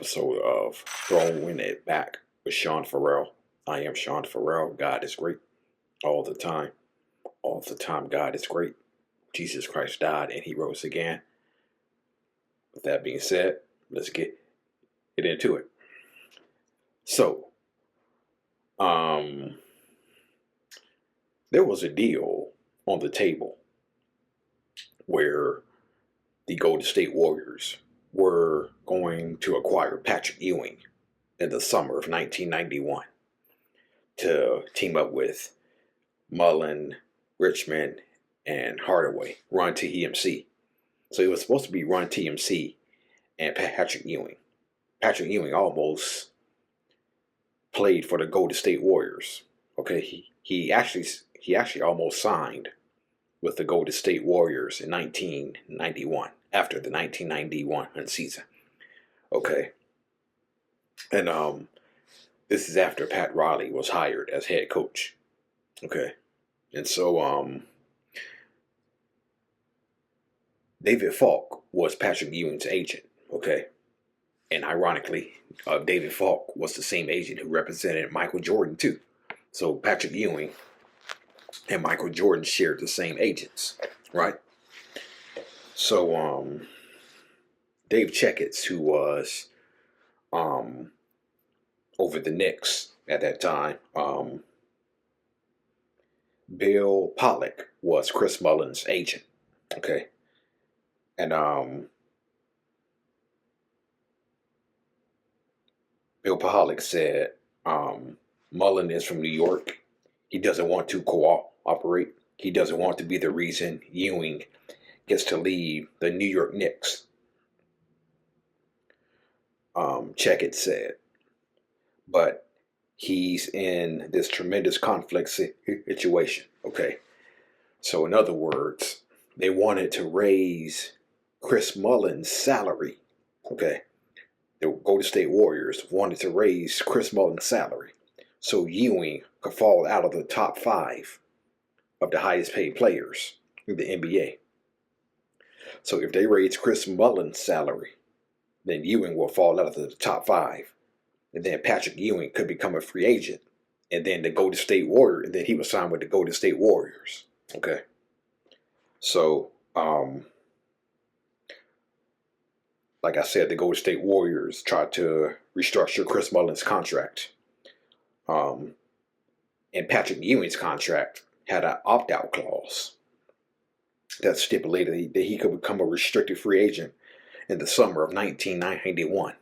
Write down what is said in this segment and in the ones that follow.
episode of Throwing It Back with Sean Farrell. I am Sean Farrell. God is great all the time. All the time, God is great. Jesus Christ died and he rose again. With that being said, let's get into it. So, there was a deal on the table where the Golden State Warriors were going to acquire Patrick Ewing in the summer of 1991 to team up with Mullen, Richmond, and Hardaway, Run TMC. So it was supposed to be Run TMC and Patrick Ewing. Patrick Ewing almost played for the Golden State Warriors. Okay, he actually almost signed with the Golden State Warriors in 1991, after the 1991 season. Okay. And this is after Pat Riley was hired as head coach. Okay. And so David Falk was Patrick Ewing's agent. Okay. And ironically, David Falk was the same agent who represented Michael Jordan too. So Patrick Ewing and Michael Jordan shared the same agents, right? So Dave Checketts, who was over the Knicks at that time, Bill Pollock was Chris Mullen's agent, okay? And Bill Pollock said Mullen is from New York. He doesn't want to cooperate. He doesn't want to be the reason Ewing gets to leave the New York Knicks. Checketts said, but he's in this tremendous conflict situation. Okay. So in other words, they wanted to raise Chris Mullen's salary. Okay. The Golden State Warriors wanted to raise Chris Mullen's salary so Ewing could fall out of the top 5 of the highest paid players in the NBA. So if they raise Chris Mullen's salary, then Ewing will fall out of the top 5. And then Patrick Ewing could become a free agent. And then the Golden State Warriors, and then he was signed with the Golden State Warriors. Okay. So, like I said, the Golden State Warriors tried to restructure Chris Mullen's contract. And Patrick Ewing's contract had an opt-out clause that stipulated that he could become a restricted free agent in the summer of 1991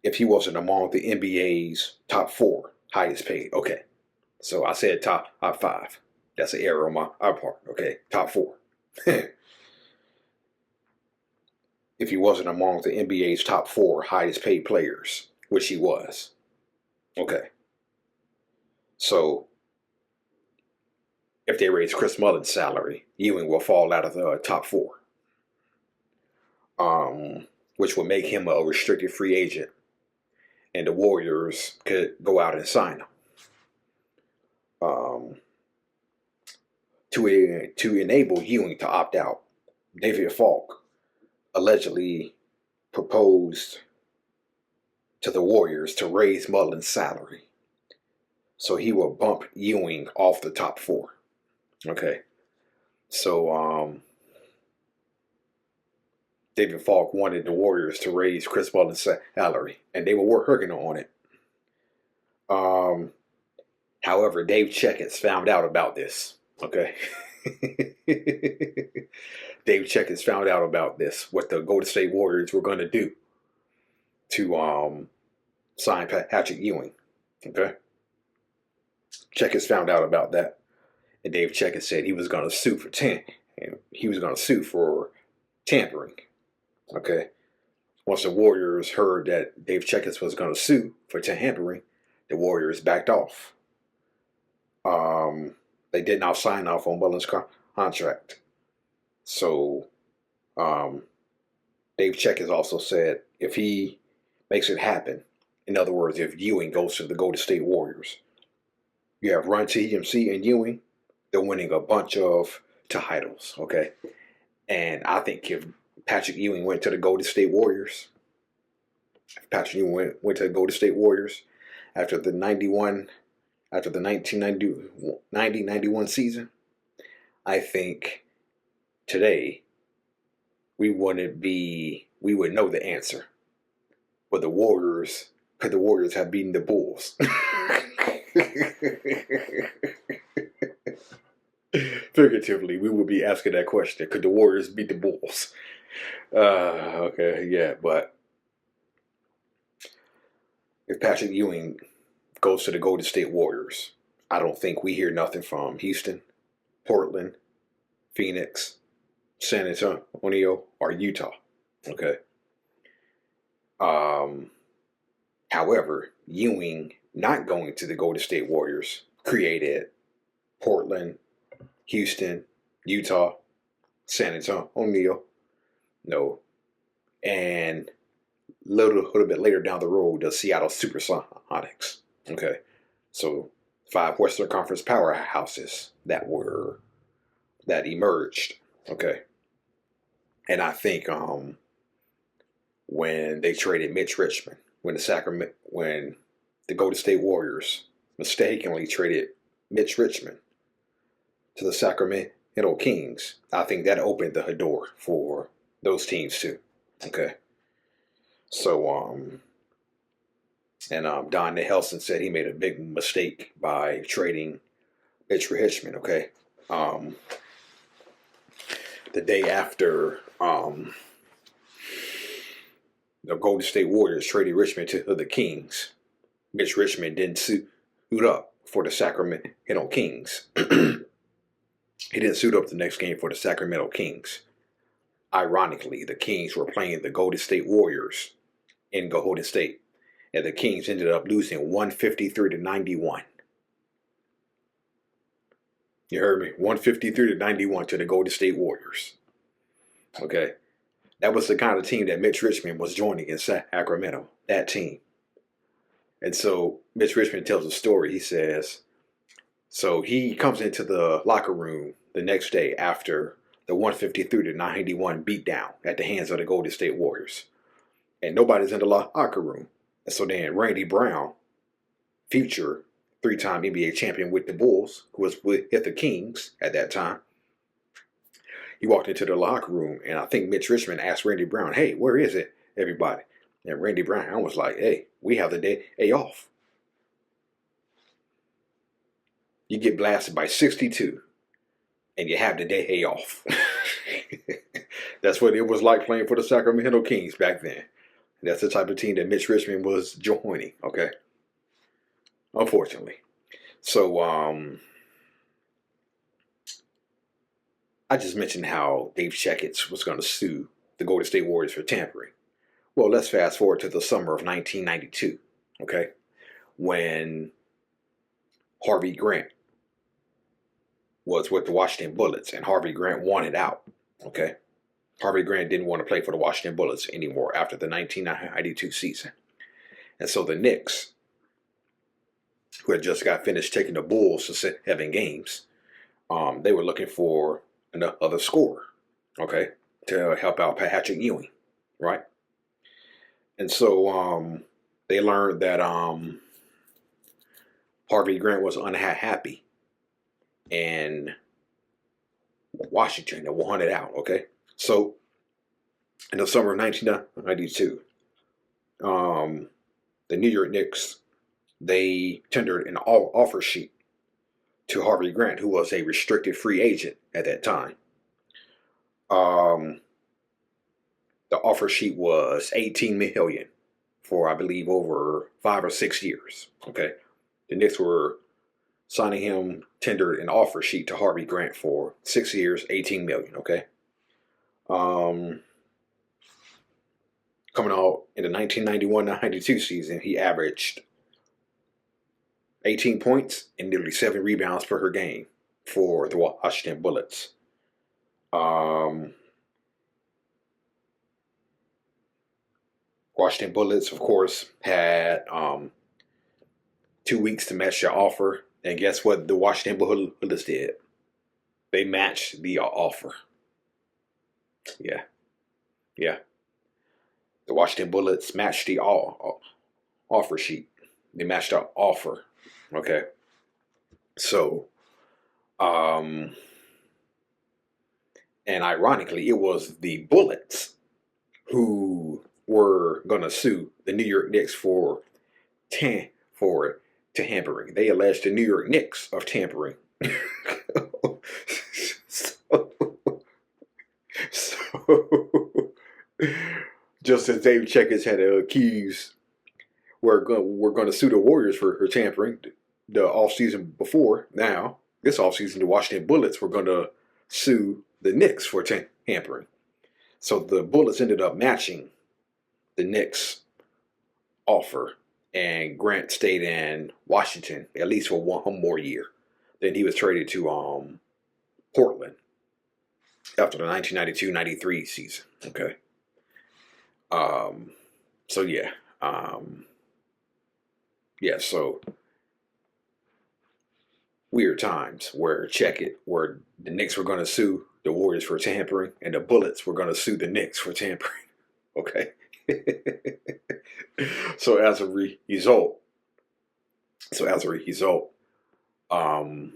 if he wasn't among the NBA's top 4 highest paid. Okay, so I said top 5. That's an error on our part. Okay, top 4. If he wasn't among the NBA's top 4 highest paid players, which he was. Okay. So, if they raise Chris Mullen's salary, Ewing will fall out of the top 4. Which would make him a restricted free agent. And the Warriors could go out and sign him. To enable Ewing to opt out, David Falk allegedly proposed to the Warriors to raise Mullen's salary so he will bump Ewing off the top 4. Okay. So David Falk wanted the Warriors to raise Chris Mullen's salary, and they were working on it. However, Dave Checketts found out about this. Okay. Dave Checketts found out about this, what the Golden State Warriors were going to do to sign Patrick Ewing. Okay. Checketts found out about that, and Dave Checketts said he was going to sue for tampering. Okay. Once the Warriors heard that Dave Checketts was going to sue for tampering, the Warriors backed off. They did not sign off on Mullen's contract. So, Dave Checketts also said if he makes it happen, in other words, if Ewing goes to the Golden State Warriors, you have Run TMC and Ewing, they're winning a bunch of titles, okay? And I think if Patrick Ewing went to the Golden State Warriors, If Patrick Ewing went to the Golden State Warriors after the 1990-91 season, I think today we would know the answer. But could the Warriors have beaten the Bulls? Figuratively, we would be asking that question. Could the Warriors beat the Bulls? Okay, yeah, but if Patrick Ewing goes to the Golden State Warriors, I don't think we hear nothing from Houston, Portland, Phoenix, San Antonio, or Utah. Okay. However, Ewing not going to the Golden State Warriors created Portland, Houston, Utah, San Antonio, no, and little bit later down the road, the Seattle Supersonics. Okay, so 5 Western Conference powerhouses that emerged. Okay, and I think when they traded Mitch Richmond, when the Golden State Warriors mistakenly traded Mitch Richmond to the Sacramento Kings, I think that opened the door for those teams too. Okay. So Don Nelson said he made a big mistake by trading Mitch Richmond. Okay. The day after the Golden State Warriors traded Richmond to the Kings, Mitch Richmond didn't suit up for the Sacramento Kings. He didn't suit up the next game for the Sacramento Kings. Ironically, the Kings were playing the Golden State Warriors in Golden State, and the Kings ended up losing 153-91. You heard me? 153-91 to the Golden State Warriors. Okay. That was the kind of team that Mitch Richmond was joining in Sacramento, that team. And so Mitch Richmond tells a story. He says, so he comes into the locker room the next day after the 153-91 beatdown at the hands of the Golden State Warriors. And nobody's in the locker room. And so then Randy Brown, future 3-time NBA champion with the Bulls, who was with the Kings at that time, he walked into the locker room, and I think Mitch Richmond asked Randy Brown, hey, where is it, everybody? And Randy Brown was like, hey, we have the day off. You get blasted by 62, and you have the day off. That's what it was like playing for the Sacramento Kings back then. That's the type of team that Mitch Richmond was joining, okay? Unfortunately. So, I just mentioned how Dave Checketts was going to sue the Golden State Warriors for tampering. Well, let's fast forward to the summer of 1992, okay, when Harvey Grant was with the Washington Bullets, and Harvey Grant wanted out, okay? Harvey Grant didn't want to play for the Washington Bullets anymore after the 1992 season. And so the Knicks, who had just got finished taking the Bulls to 7 games, they were looking for another scorer, okay, to help out Patrick Ewing, right? And so they learned that Harvey Grant was unhappy in Washington and wanted out, okay? So in the summer of 1992, the New York Knicks, they tendered an offer sheet to Harvey Grant, who was a restricted free agent at that time. The offer sheet was $18 million for, I believe, over 5 or 6 years. Okay, the Knicks were signing him, tendered an offer sheet to Harvey Grant for 6 years, $18 million. Okay, coming out in the 1991-92 season, he averaged 18 points and nearly 7 rebounds per game for the Washington Bullets. Washington Bullets, of course, had 2 weeks to match their offer. And guess what the Washington Bullets did? They matched the offer. Yeah. The Washington Bullets matched the offer sheet. They matched our offer. Okay. So, and ironically, it was the Bullets who were gonna sue the New York Knicks for tampering. They alleged the New York Knicks of tampering. so, so, just as Dave Checketts had accused, we're going to sue the Warriors for tampering the offseason before. Now, this offseason, the Washington Bullets were going to sue the Knicks for tampering. So the Bullets ended up matching the Knicks' offer, and Grant stayed in Washington at least for one more year. Then he was traded to Portland after the 1992-93 season. Okay. So yeah. Yeah, so weird times where where the Knicks were going to sue the Warriors for tampering, and the Bullets were going to sue the Knicks for tampering. Okay. So as a result, of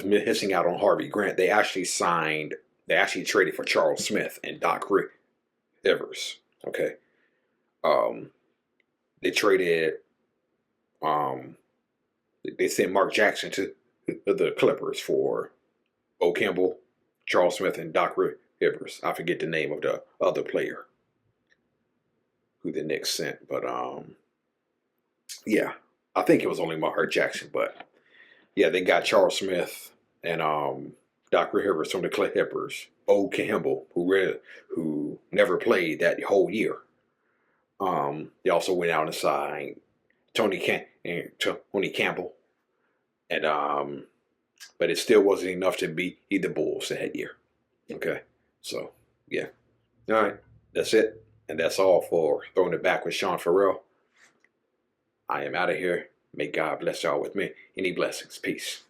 missing out on Harvey Grant, they actually traded for Charles Smith and Doc Rivers. Okay. They traded, they sent Mark Jackson to the Clippers for Bo Campbell, Charles Smith, and Doc Rivers. I forget the name of the other player who the Knicks sent, but yeah, I think it was only Mark Jackson, but yeah, they got Charles Smith and Doc Rivers from the Clippers. Bo Campbell, who never played that whole year. They also went out and signed Tony Campbell, and but it still wasn't enough to beat the Bulls that year. Okay, so yeah, all right, that's it, and that's all for Throwing It Back with Sean Farrell. I am out of here. May God bless y'all with me. Any blessings. Peace.